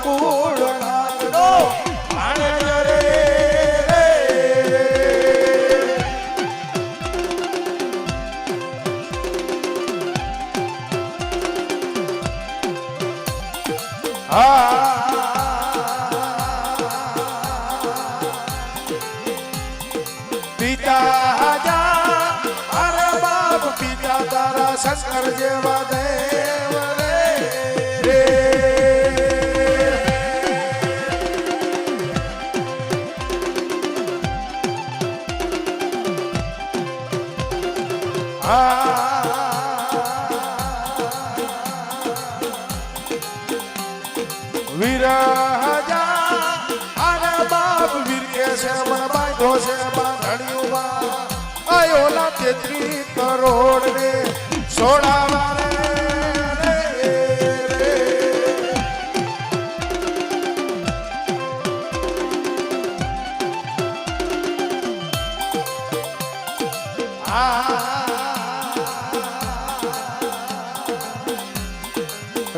કુળ નાગનો આણંદ રે પિતા જા અરે બાપ પિતા તારા શંકર જેવા દેવ રે રે વીરજા અરે બાપ વીર કે છે મન બાંધો છે બાંધણીઓમાં આયોલા 33 કરોડ ને 16 વારે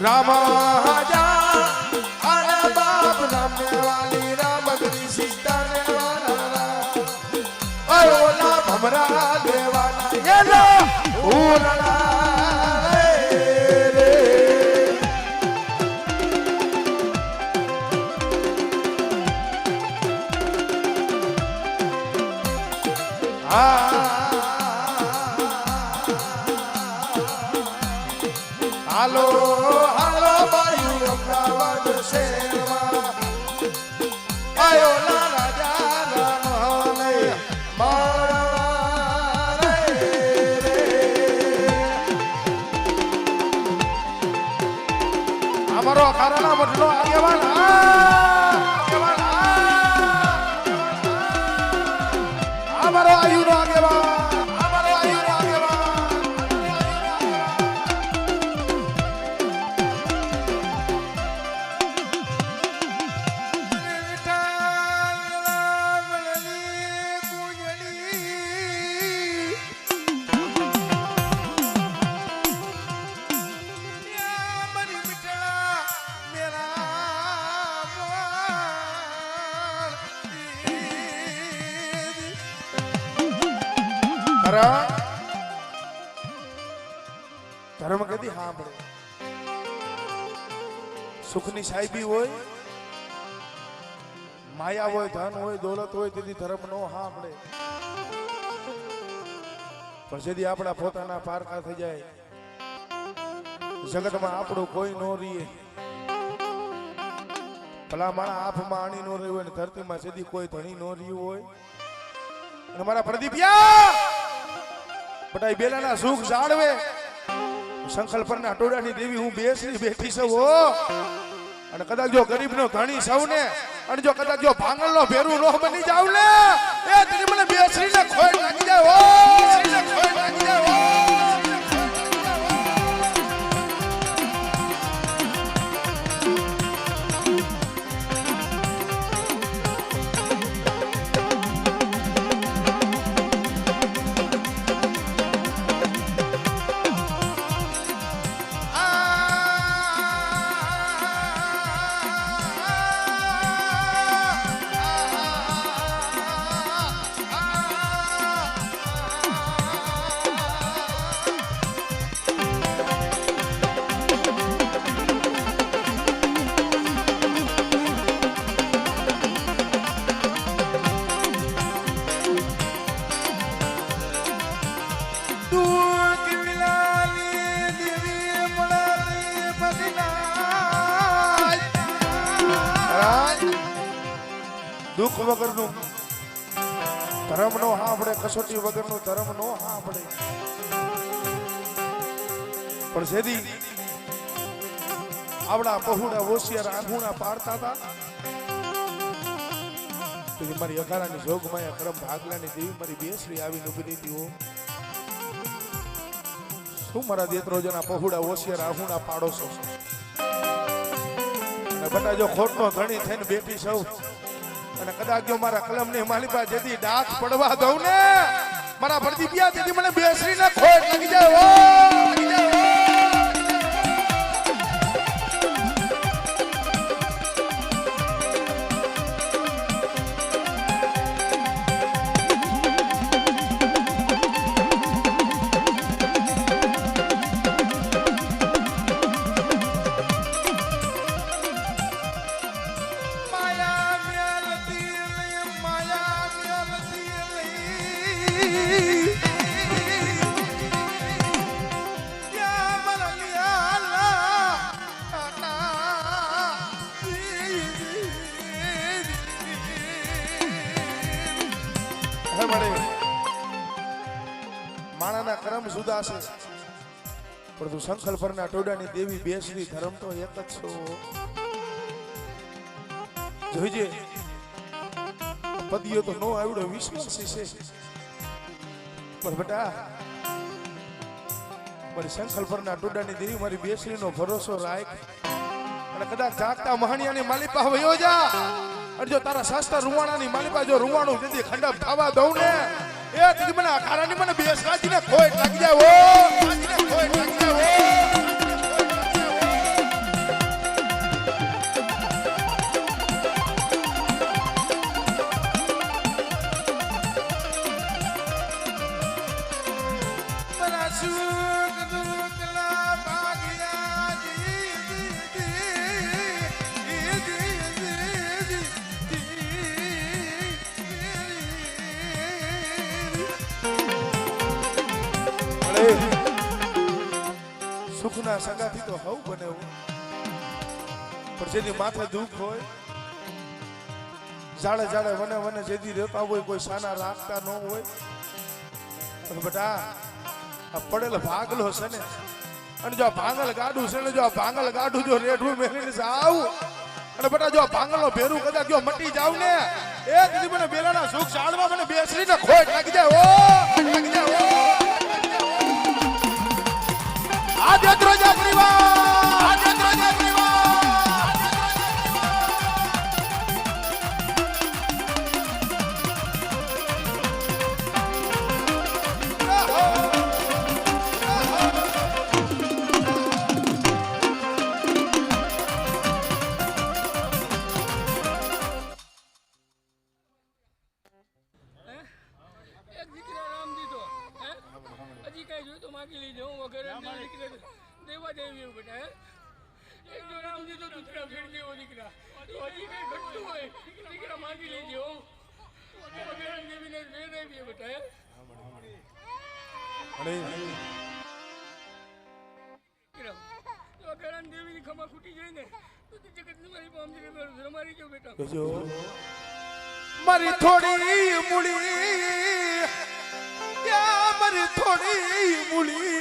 રામાજા અરે બાપ રામને વાલી રામગરી સીતા ને વાલા ઓલા ભમરા દેવાના એલા ઉરલા રે હાલો હાલો બાયુ અમદાવાદ શહેરમાં આયો ના રાજા રામને મારવા રે અમારો ખારાના બદલો આગેવાન અમારો આયુનો આગેવાન ધર્મ કદી સાંભળે સુખની સાહેબી હોય માયા હોય ધન હોય દોલત હોય તેથી ધર્મ નો સાંભળે પણ જેથી આપણા પોતાના પારકા થઈ જાય જગતમાં આપણું કોઈ નો રીએ ભલા માણા આંખમાં આણી નો રહ્યું હોય ને ધરતીમાં જેથી કોઈ ધણી નો રહ્યું હોય અને મારા પ્રદીપિયા બટાઈ બેલાના સુખ જાળવે સંકલ્પ પરના ટોડાની દેવી હું બેસી બેઠી છું અને કદાચ જો ગરીબનો ધણી સૌને અને જો કદાચ જો ભાંગલનો ભેરું નો બની જાવ ને એ તેની મને બેસરીને ખોઈ નાખી જાય ખોઈ નાખી જાય દુઃખ વગરનું ધર્મ નો સાંભળે કસોટી વગરનું ધર્મ નો સાંભળે પણ જેદી આવડા પહોળા હોશિયાર આંખુણા પાડતા હતા તો મારી અઘારાની જોગમાં કરમ ભાગલાની દેવી મારી બેસરી આવીને ઉભી હતી શું મારા દેત્રો જણા પહોળા હોશિયાર આંખુણા પાડો છો અને બટા જો ખોટનો ધણી થઈને બેઠી સૌ અને કદાચ જો મારા કલમ ને મારી પાસે જેથી ડાક પડવા દઉં ને મારા પ્રદીપિયા જેથી મને બેસરીને ખોટ લાગી જાય મળે માણાના કરમ જુદા છે પરંતુ સંખલ પરના ટોડાની દેવી બેસરી ધર્મ તો એક જ છો જોઈજે પદીઓ તો નો આવડો વિશ્વાસી છે પણ બેટા મારી સંખલ પરના ટોડાની દેવી મારી બેસરીનો ભરોસો રાખ અને કદાચ જાગતા મહાણિયાની માલિપા વયો જા અને જો તારા શાસ્ત્ર રૂવાણાની માલિપા જો રૂવાણું જેથી ખંડપ થવા દઉં ને એ તીજી મને અખારાની મને બેસરાજીને ખોટ લાગી જાય ઓ રાજીને ખોટ લાગી જાય સુખના સગાથી તો હવ બને પણ જેની માથે દુઃખ હોય જાડે જાડે વને વને જેથી રહેતા હોય કોઈ સાના રાખતા ન હોય પણ બેટા આ પડેલ ભાગલો છે ને અને જો ભાંગલ ગાડું છે ને જો ભાંગલ ગાડું જો રેઠું મેળીને જાવ અને બેટા જો ભાંગલો ભેરું કદાચ જો મટી જાવ ને એ દીદી મને બેલાના સુખ સાળવા મને બેસરીને ખોટ લાગી જાય ઓ લાગી જાય ઓ આદ્ય ત્રોજા પરિવાર આદ્ય ત્રોજા પરિવાર દેવા દેવી બેટા એક જો રામ દીધો દીકરા ફેર દેવો દીકરા તો હજી કઈ ઘટતું હોય દીકરા માંગી લેજો વગેરે દેવીને ફેર દેવી બેટા અરે દીકરા તો વગેરે દેવીની ખમા ખૂટી જાય ને તો જગત મારી પામજી રમારી જો બેટા જો મારી થોડી મૂડી યા મારી થોડી મૂડી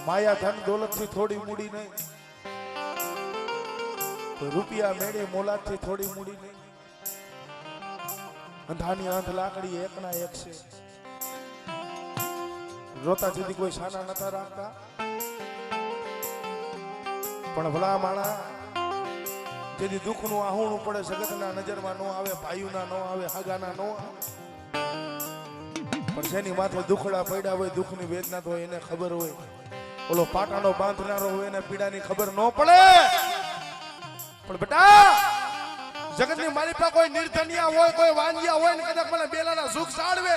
માયા ધન દોલત થી થોડી મૂડી નહીં રૂપિયા મેળે મોલાદ થી થોડી મૂડી નહીં અંધાની અંધ લાકડી એકના એક છે રોતા જેથી કોઈ સાના નતા રાખતા પણ ભલા માણા જેથી દુઃખનું આહુણું પડે જગતના નજરમાં નો આવે ભાઈઓના નો આવે હાગાના નો આવે પણ જેની માથે દુખડા પડ્યા હોય દુઃખની વેદના તો એને ખબર હોય ઓલો પાટાનો બાંધનારો હોય એને પીડાની ખબર ન પડે પણ બેટા જગતની મારી પાસે કોઈ નિર્ધનિયા હોય કોઈ વાંજિયા હોય ને કદાચ મને બેલાના સુખ સાળવે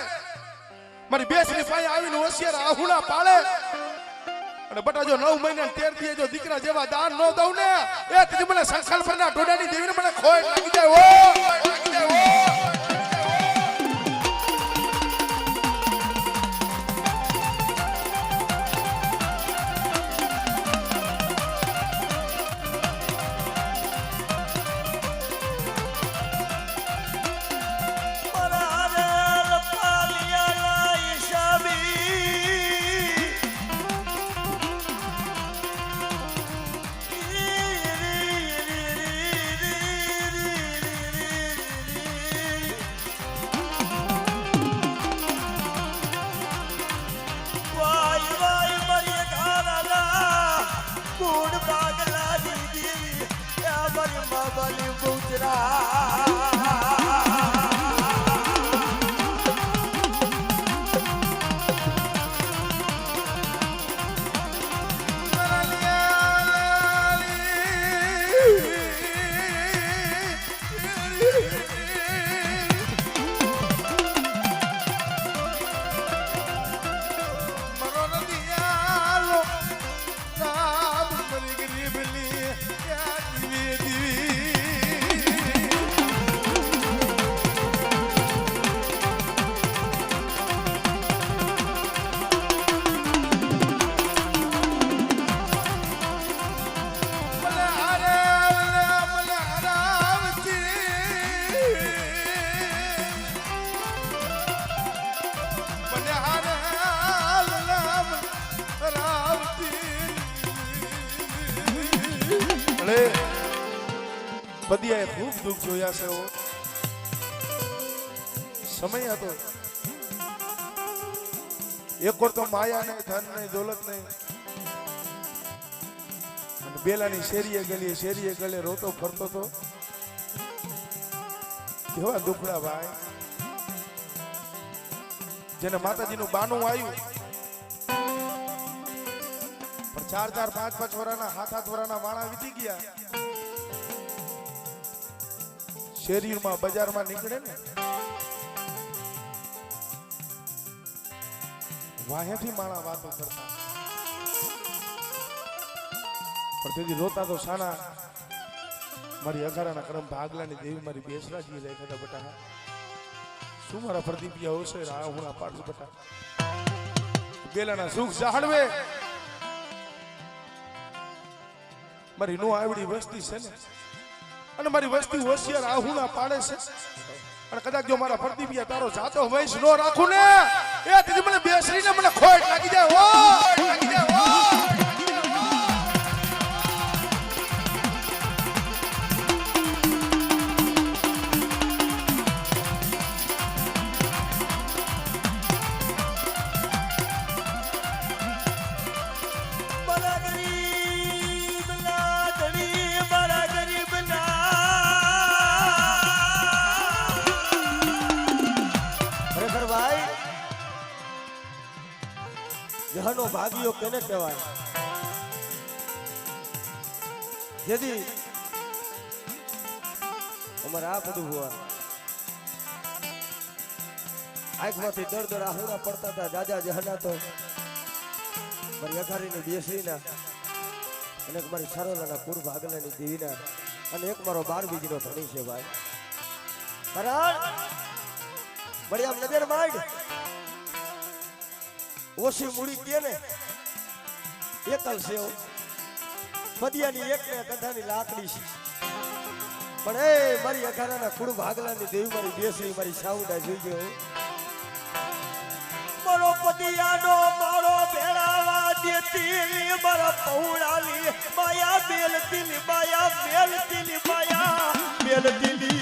મારી બેસની પાસે આવીને હોશિયાર આહુણા પાળે અને બટા જો 9 મહિના 13 થી જો દીકરા જેવા દાન ન દઉં ને એ તીજી મને સંખાલ પરના ટોડાની દેવીને મને ખોટ લાગી જાય ઓ લાગી જાય ઓ ભલે બદિયાએ ખૂબ દુઃખ જોયા છે હો. સમય હતો એક વાર તો માયા નહીં, ધન નહીં, દોલત નહીં, અને બેલાની શેરીએ ગલીએ રોતો ફરતો તો. કેવા દુખડા ભાઈ, જેને માતાજીનું બાનું આવ્યું પણ 4-4, 5-5 વર્ષના 7-7 વર્ષના વાણા વીતી ગયા. શેરીમાં બજારમાં નીકળે ને વાહેથી માણા વાતો કરતા, પણ તેથી રોતા તો સાના મારી અઘારાના કરમ ભાગલાની દેવી મારી બેસરાજી રહે ખતા બટા. શું મારા પ્રદીપિયા હોશે રા હુણા પાડું બટા. બેલાના સુખ જાળવે મારી નો આવડી વસ્તી છે ને, અને મારી વસ્તી હોશિયાર આહુના પાડે છે. અને કદાચ જો મારા પ્રદીપિયા તારો જાતો વૈશ નો રાખું ને એ તેથી મને બેસરીને મને ખોટ લાગી જાય હો, લાગી જાય હો. જહાનો ભાગ્યો કેને કહેવાય? જેથી અમારે આ બધું હોવા આંખમાંથી દર આહુડા પડતા હતા. દાદા જહાના તો મારી અઘારીની બેસરીના, અને મારી સરોલાના કુળ ભાગલાની દેવીના, અને એક મારો 12 બીજનો ધણી છે ભાઈ. કારણ મળી આમ નજર માંડ ઓછી મૂડી કે ને એકલ છે બદિયાની એક ને કધાની લાકડી છે. પણ એ મારી અઘારાના કુળ ભાગલાની દેવી મારી બેસરી મારી સાઉડા જોઈ ગયો. મારો પતિયાનો મારો ભેળાવા દેતી મારા પૌડાલી માયા બેલ દિલી માયા બેલ દિલી માયા બેલ દિલી.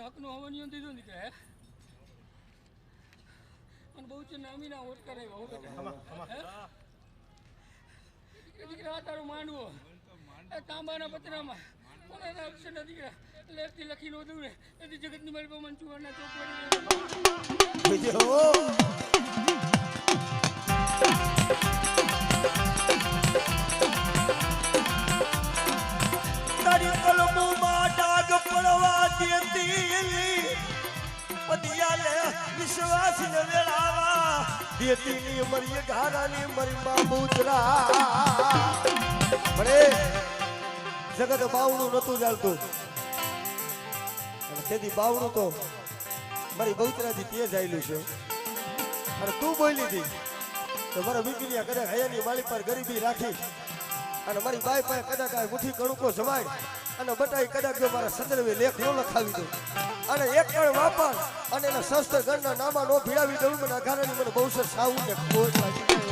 હકનો હવનિયો દીધો દીકરા હે અને બહુ છે નામીના ઓટ કરાવ્યા હો બેટા. દીકરા તારું માંડવો તાંબાના પતરામાં કોનાના અક્ષરના દીકરા લેખથી લખીને વધુ ને એથી જગતની મારી પર મંચુવારના તારી કલમોમાં ડાગ પડવા દેતી પતિયાલે વિશ્વાસ ન વેળાવા દેતીની મરી ઘારાની મરી બાબુતરા. પણ જગત બાવણું નતું ચાલતું, અને તેથી બાવણું તો મારી બહુચરાથી તે જ આવેલું છે. અને તું બોલી હતી તો મારા વિકિલિયા કદાચ હયાની માળી પર ગરીબી રાખી, અને મારી બાઈ પાસે કદાચ આ મુઠ્ઠી કણુકો જમાય, અને બટાઈ કદાચ જો મારા સંદર્ભે લેખ નો લખાવી દઉં, અને એક કણ વાપર અને એના શસ્ત્ર ગણના નામા નો ભીડાવી દઉં, મને અઘારાની મને બહુ સર સાવું ને ખોટ લાગી ગયો.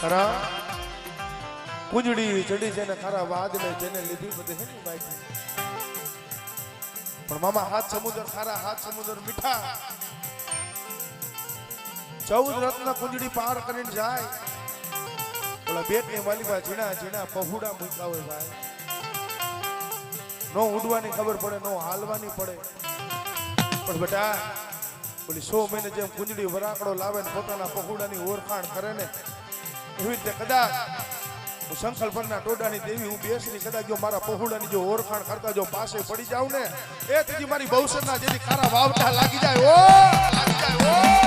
ખરા કુંજડી ચડી છે ને ખરા વાદળે જેને લીધી બધે હે ને બાકી પણ મામા હાથ સમુદ્ર ખારા હાથ સમુદ્ર મીઠા 14 રત્ન કુંજડી પાર કરીને જાય ઓલા બેટની વાલીબા ઝીણા ઝીણા પહુડા મૂક્યા હોય ભાઈ નો ઉડવાની ખબર પડે નો હાલવાની પડે પણ બેટા ઓલી 100 મહિને જેમ કુંજડી વરાકડો લાવે ને પોતાના પહુડાની ઓળખાણ કરે ને એવી રીતે કદાચ હું સંકલ્પના ટોડાની દેવી હું બેસની કદાચ જો મારા પહુડાની જો ઓળખાણ કરતા જો પાસે પડી જાવ ને એ તેથી મારી બહુસરના જેથી ખારા વાવટા લાગી જાય ઓ લાગી જાય ઓ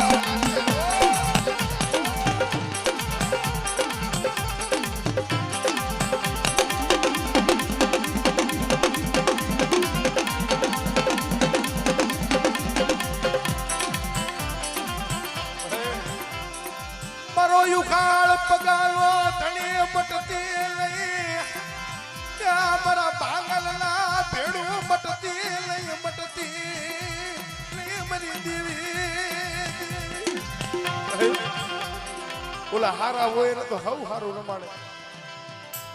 મારો યુખાળ પગાલો તણે મટતી લઈ ત્યાં મારા ભાંગલના ભેડું મટતી લઈ મરી દેવી ઓલા હારા હોય ને તો હવ હારું રમાડે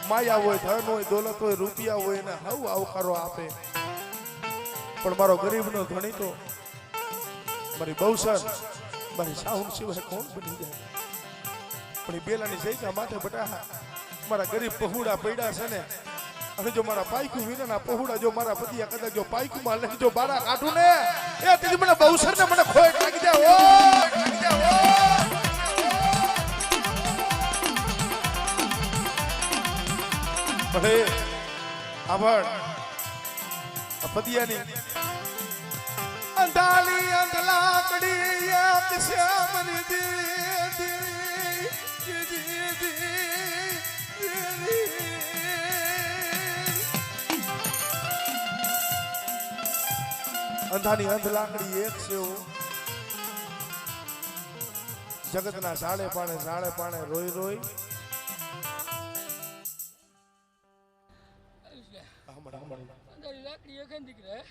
માયા હોય ધન હોય દોલત હોય રૂપિયા હોય ને હવ આવકારો આપે પણ મારો ગરીબનો ધણી તો મારી બહુસર મારી સાહુન સિવાય કોણ બની જાય પણ એ બેલાની જઈકા માથે બટા મારા ગરીબ પહુડા પડ્યા છે ને અને જો મારા પાયકુ વિનાના પહુડા જો મારા પતિયા કદાચ જો પાયકુમાં લઈને જો બારા કાઢું ને એ તેથી મને બહુસર ને મને ખોટ લાગી જાય ઓ લાગી જાય ઓ ભલે આભણ પતિયાની અંધાલી અંધલાકડી એક શ્યામની અંધાની અંધ લાકડી એક છે જગતના સાડે પાણે રોઈ રોઈ લાકડી એક દીકરા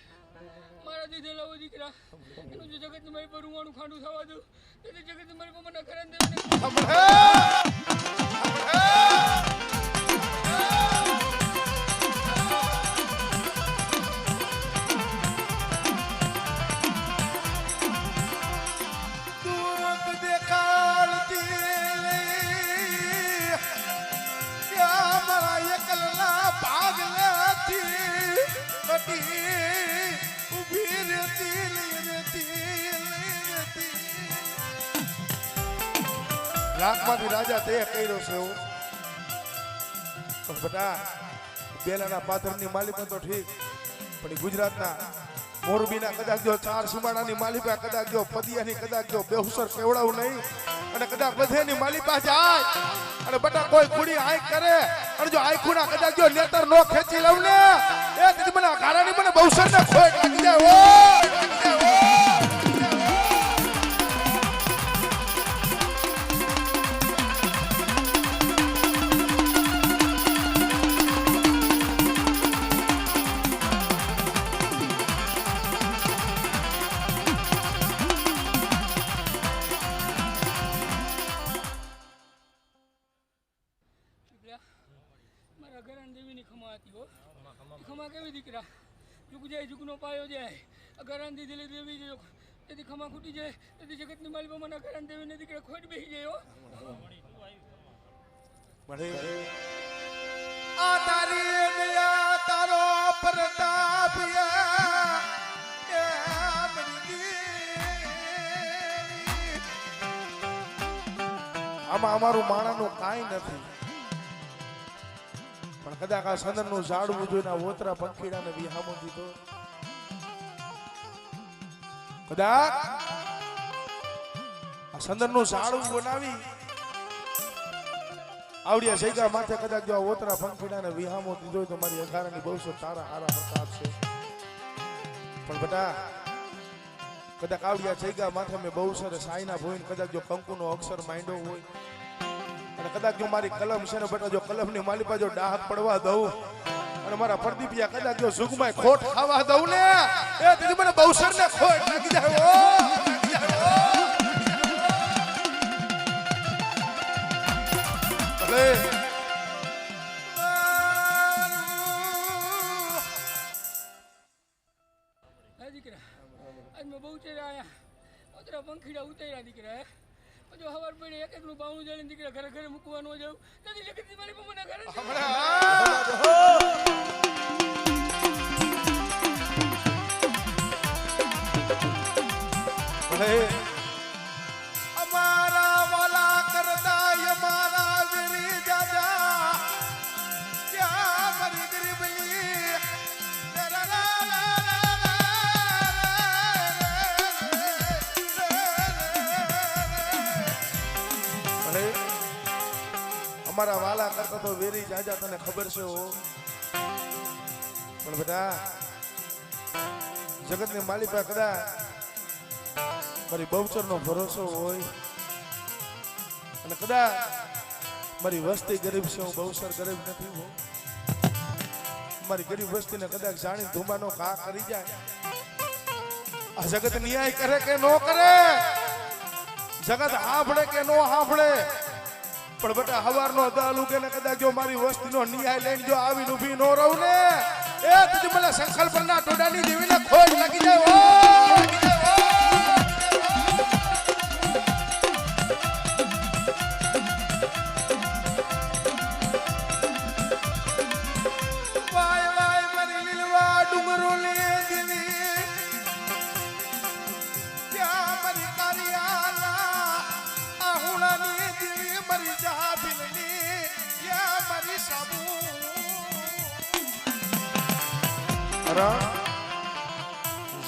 મારા દીધેલા હોય દીકરા એનું જો જગત મારી પર રૂવાણું ખાંડું થવા દઉં તો જગત મારી પર મને ખરા લાખમાંથી રાજા તે કર્યો છે એવું પણ બેટા બેલાના પાથરની માલિકા તો ઠીક પણ ગુજરાતના મોરબીના કદાચ જો 4 સીમાડાની માલિકા કદાચ જો પદિયાની કદાચ જો બેહુસર કેવડાવું નહીં અને કદાચ બધેની માલિકા જાય અને બેટા કોઈ કુડી આંખ કરે અને જો આંખુના કદાચ જો નેતર નો ખેંચી લઉં ને એ તેથી મને ઘારાની મને બહુસર ને ખોટ લાગી જાય ઓ લાગી જાય ઓ મારા ઘરાણ દેવીની ખમા હતી હો ખમા કેવી દીકરા ઝુક જાય ઝુકનો પાયો જાય ઘરાણ દીધેલી દેવી જો તેથી ખમા ખૂટી જાય તેથી જગતની માલિકા મારા ઘરાણ દેવીને દીકરા ખોટ બેસી જાય હો મળે આ તારી દયા તારો પ્રતાપ આમાં અમારું માણાનું કાંઈ નથી પણ કદાચ આ સંદનનું ઝાડવું જોઈને ઓતરા પંખીડાને વિહામો દીધો કદાચ આ સંદનનું ઝાડવું બનાવી આવડિયા સૈકા માથે કદાચ જો ઓતરા પંખીડાને વિહામો દીધો તો મારી અઘારાની બહુ સારા હારા પ્રતાપ છે પણ બેટા કદાચ આવડિયા સૈકા માથે મેં બહુ સરસ સાઈના ભોઈને કદાચ જો કંકુનો અક્ષર માંડ્યો હોય અને કદાચ જો મારી કલમ છે ને બેટા જો કલમની માલિપા જો ડાહક પડવા દઉં અને મારા પ્રદીપિયા કદાચ જો સુગમાં ખોટ ખાવા દઉં ને એ દીદી મને બહુસર ને ખોટ લાગી જાય ઓ લાગી જાય ઓ ભલે હા દીકરા આજ મેં બહુ ચેરા આયા ઓતરા પંખીડા ઉતર્યા દીકરા પછી હવાર પડે એક એકનું બાવણું જાણે દીકરા ઘરે ઘરે મૂકવાનો જાવ નથી જગતની મારી મમ્મીના ઘરે છે. ભલે અમારા વાલા કરતા અમારા વીરી દાદા ક્યાં મારી ગરીબલી ભલે અમારા વાલા કરતા તો વેરી જાજા તને ખબર છે હો પણ બેટા જગતની માલિકા કદાચ મારી બહુચરનો ભરોસો હોય અને કદાચ મારી વસ્તી ગરીબ છે હું બહુચર ગરીબ નથી હું મારી ગરીબ વસ્તીને કદાચ જાણી ધુમાનો ઘા કરી જાય આ જગત ન્યાય કરે કે નો કરે જગત હાંભળે કે નો હાંભળે પણ બેટા હવારનો દાલુ કે કદાચ જો મારી વસ્તીનો ન્યાય લઈને જો આવીને ઊભી નો રહું ને એ તું મને સંકલ્પના ટોડાની દેવીને ખોજ લાગી જાય ઓ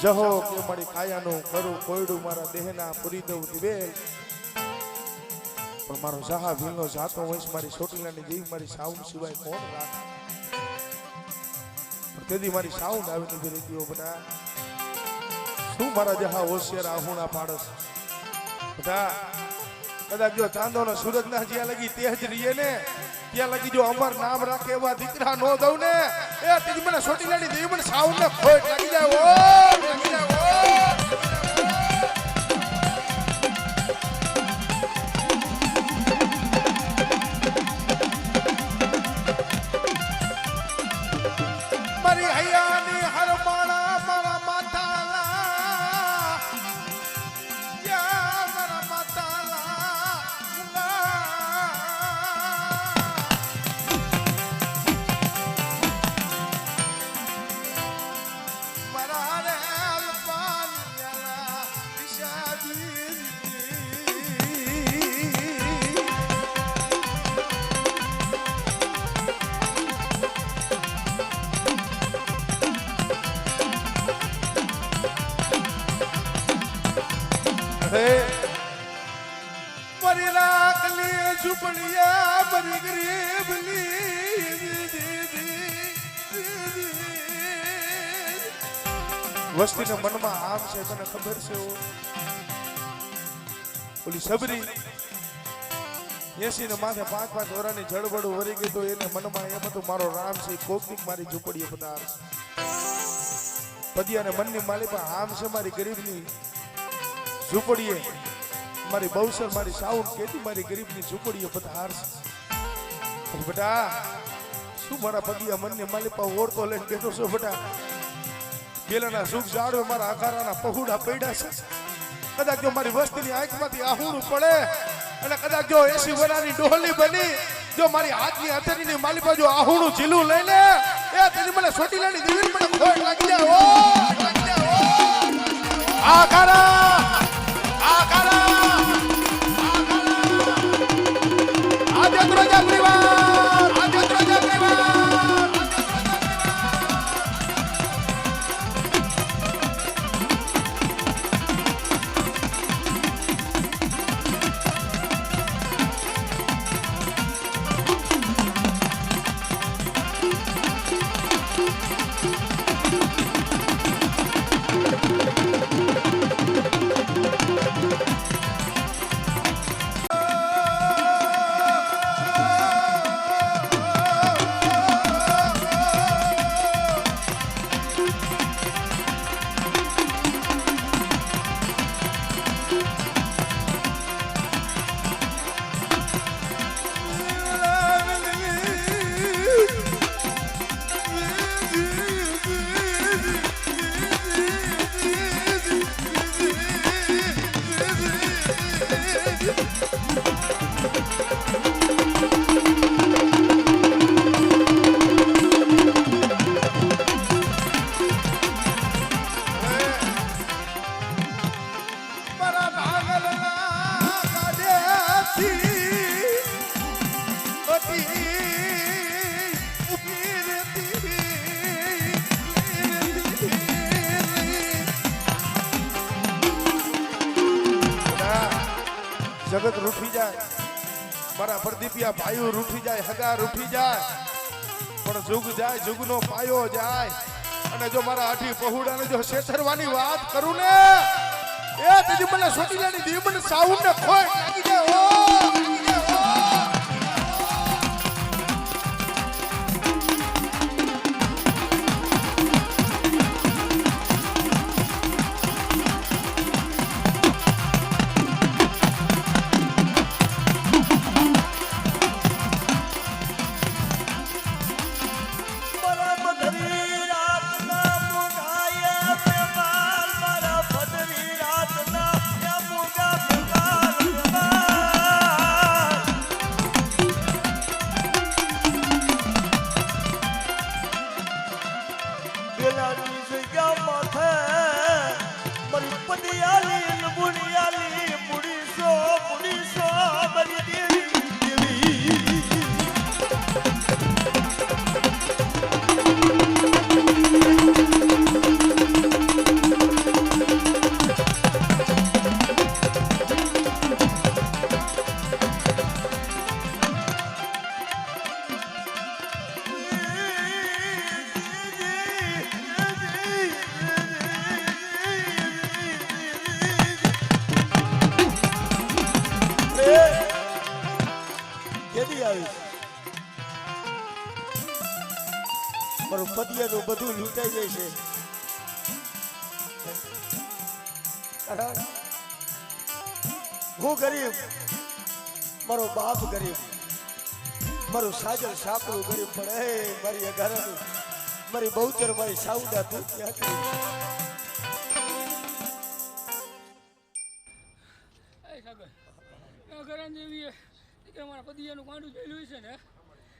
જહો કે મારી કાયાનું કરું કોયડું મારા દેહના પૂરી દઉં દિવેલ પણ મારો જહા ભીલનો જાતો વંશ મારી ચોટીલાની દેવી મારી સાઉન્ડ સિવાય કોણ રાખે પણ તેથી મારી સાઉન્ડ આવીને ઉભી રહી ગયો બધા શું મારા જહા હોશિયાર આહુણા પાડસ બધા કદાચ જો ચાંદોનો સૂરજ ના જ્યાં લગી તેજ રહીએ ને ત્યાં લગી જો અમર નામ રાખે એવા દીકરા નો દઉં ને એ તેથી મને ચોટીલાની દેવી મને સાઉન્ડ ને ખોટ લાગી જાય ઓ લાગી જાય ઓ મારી હૈયાની હરમાળા મારા માતાલા યા મારા માતાલા મારા રે અલ્પાનિયા દિશાદી મરી રાખલી ઝૂંપડિયા મરી ગરીબલી વસ્તીના મનમાં આમ છે તને ખબર છે ઓલી સબરી 80 ને માથે 5-5 વર્ષની જળબડું વરી ગઈ તો એને મનમાં એમ હતું મારો રામ છે કોકની મારી ઝૂંપડીએ પધાર પદિયાને મનની માલી પણ આમ છે મારી ગરીબની ઝૂંપડીએ મારી બહુસર મારી સાઉન્ડ કેતી મારી ગરીબની ઝૂંપડીએ પધાર બેટા શું મારા પદિયા મનની માલી પર ઓળતો લઈને બેઠો છો બેટા બેલાના સુખ જાડવે મારા આકારાના પહુડા પડ્યા છે કદાચ જો મારી વસ્તીની આંખમાંથી આહુડું પડે અને કદાચ જો 80 વર્ષની ડોહલી બની જો મારી હાથની હથેળીની માલી પર જો આહુડું ઝીલું લઈને એ તેની મને ચોટીલાની દેવી મને ખોટ લાગી જાય ઓ લાગી જાય ઓ આકારા જગત રૂઠી જાય, મારા પ્રદીપિયા ભાઈઓ રૂઠી જાય, હગા રૂઠી જાય, પણ જુગ જાય, જુગનો પાયો જાય. અને જો મારા આઠી પહોળાને જો શેતરવાની વાત કરું ને, એ તેજી મને સોટીલાની દીમન સાઉન્ડ ને ખોટ લાગી જાય. મારું પતિયાનું બધું લૂંટાઈ જાય છે. હું ગરીબ, મારો બાપ ગરીબ, મારું સાજર સાપડું ગરીબ, પણ હે મારી અઘારાની મારી બહુચર મારી સાઉદા તું ક્યાંથી? ઘરાન જેવી દીકરા મારા પતિયાનું કાંડું થયેલું છે ને,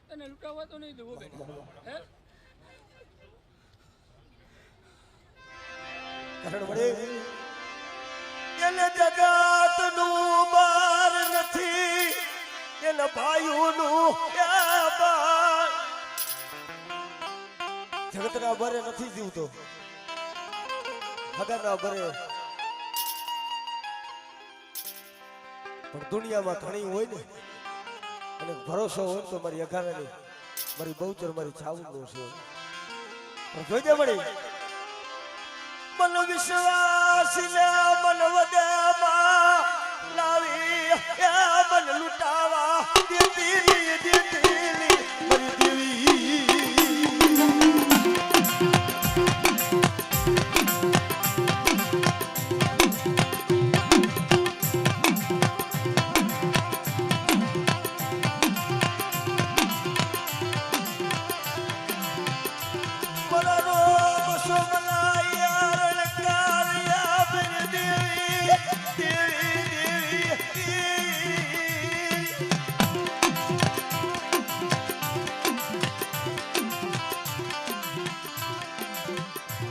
તને લૂંટાવા તો નહીં દઉં બેન. હે કારણ વડે એને જગતનું બાર નથી, એના ભાઈઓનું જગતના બરે નથી જીવતો, હગાના બરે. પણ દુનિયામાં ઘણી હોય ને, અને ભરોસો હોય તો મારી અઘારાની મારી બહુચર મારી છાવનું છે. પણ જોઈજે મળી મન વિશ્વાસ મન વદમાં લાવી મન લૂંટાવા દેતી મારી દેવી.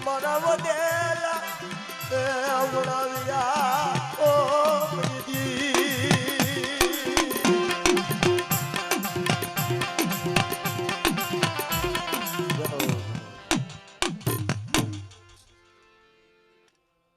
મરવ દેલા આવડાવ્યા